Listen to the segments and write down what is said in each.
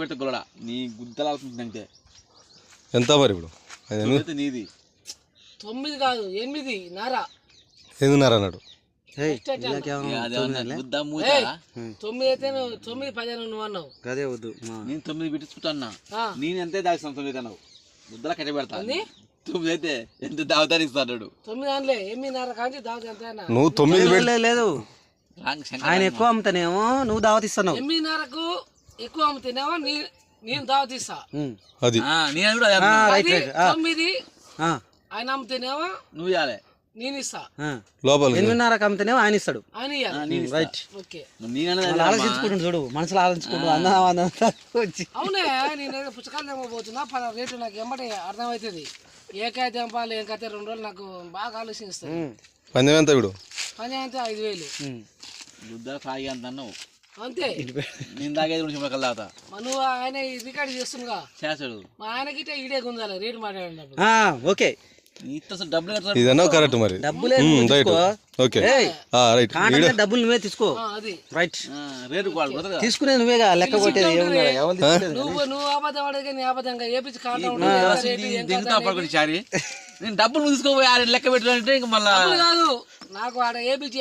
పెడితే గొల్లడా నీ గుద్దలాడుతుంటే ఎంత మరి ఇప్పుడు నీది 9 కాదు 8.5 8.5 అన్నాడు. 9 అయితే 9-10 నువ్వు అన్నావు. అదే వద్దు నేను 9 పెట్టించుకుంటా అన్నా. నేను ఎంతే దాస్తాను 9 అన్నావు. ముద్దలా కట్ట పెడతా 9 అయితే ఎంత దావతాని ఇస్తాడు 9 అనలే 8.5 కానీ దావత ఎంత నువ్వు 9 లేదు. ఆయన ఎక్కువ అమ్ముతానేమో నువ్వు దావత్ ఇస్తున్నావు. 8.5కు ఎక్కువ అమ్ముతానేమో నేను దావత్ ఇస్తా. అది 9 ఆయన అమ్ముతానేమో నువ్వు ఇవ్వాలి నేను ఇస్తా. లోపల 8.5కి అమ్ముతానేమో ఆయన ఇస్తాడు. రైట్ ఆలోచించుకుంటు చూడు మనసులో ఆలోచించుకుంటు అవునే. నేను పుస్తకాలు తెమ్మబోతున్నా రేటు నాకు ఎంబడి అర్థమవుతుంది. ఏకైతే తెంపాలి ఏకైతే 2 రోజులు నాకు బాగా ఆలోచిస్తాను. పందెం ఎంత ఇప్పుడు? పందెం అంటే 5,000 గుద్దలు సాగి అంత అన్నావు అంతే. నేను దాగేది తాత నువ్వు ఆయన రికార్డు చేస్తున్నా చేస్తాడు. మా ఆయనకి ఈడే గుంజాలి రేటు మాట్లాడినప్పుడు. ఓకే ఇదన్నా కరెక్ట్ మరి. డబ్బులు నువ్వే తీసుకో. రైట్ తీసుకునే నువ్వేగా లెక్క కొట్టేది. నువ్వు అబద్ధం అడిగే నీ అబద్ధంగా ఏపించి చారి నేను డబ్బులు తీసుకోపోయి లెక్క పెట్టాలంటే ఇంక మళ్ళీ కాదు. నాకు ఆడ ఏబిచి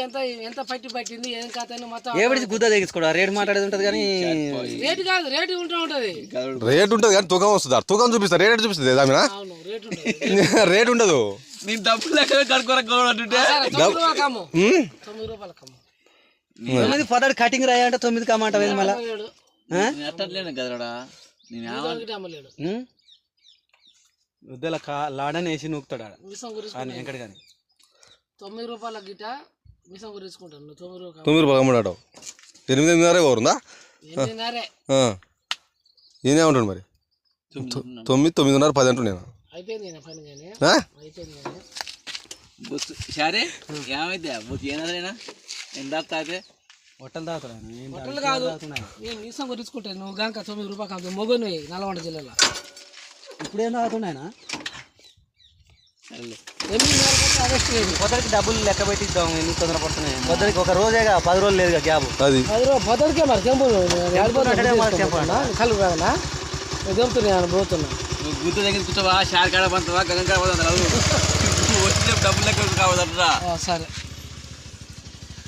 ఎంత పట్టింది ఏం కాదని మొత్తం ఏబిచి గుద్ద తెగించుకోవడం రేటు మాట్లాడేది ఉంటది కానీ రేటు కాదు. రేటు ఉంటది రేటు ఉంటది కానీ తూకం వస్తుంది. తూకం చూపిస్తా రేటు చూపిస్తుంది. రేటు ఉండదు. నేను డబ్బులు లెక్క కడుకోరంటే 9 రూపాయలు కమ్ము. 9 కటింగ్ రాయ అంటే 9 కమ్మంట మళ్ళీ అట్టలేను కదరా. నేను వద్దల లాడని వేసి నూకుతాడు ఎక్కడ కానీ 9 రూపాయల గిట మిసం గురించుకుంటాను. 9 రూపాయలు కమ్మాడు. 8.5 కోరుందా? 8.5 నేనే ఉంటాడు మరి. 9, 9.5, 10 అంటు నేను అయిపోయింది పని కానీ సరే ఏమైతే ఏదైనా ఎంత తాగితే హోటల్ తాగుతాడు. హోటల్ కాదు నేను మిసం గురించుకుంటాను. నువ్వు కనుక 9 రూపాయలు కాదు మొగను నల్గొండ జిల్లాలో ఇప్పుడు ఏం తాగుతున్నాయన పొదరికి డబ్బులు లెక్క పెట్టిద్దాం. ఎన్ని తొందర పడుతున్నాయి పొదరికి ఒక రోజేగా 10 రోజులు లేదుగా గ్యాప్. అది పొదరికే మరి కళ్ళు కాదనా దొరుకుతున్నాను పోతున్నా. నువ్వు గుర్తు దగ్గర కూర్చోవా షార్ కాడ పంతవా గగన్ కాడ వచ్చిన డబ్బులు లెక్క కావద్దరా. సరే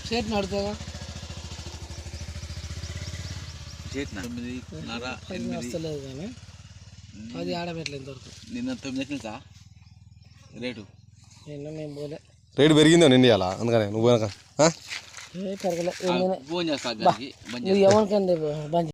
చేతిని అడుగుతావా? 9.5 వస్తలేదు కానీ 10 ఆడబెట్టలేదు ఇంతవరకు. నిన్న 9 తెలుసా రేటు? నిన్న మేము పోలే. రేటు పెరిగిందో నిండి అలా అందుకనే నువ్వు పెరగలే. ఫోన్ చేస్తా ఎవరికండి బంద్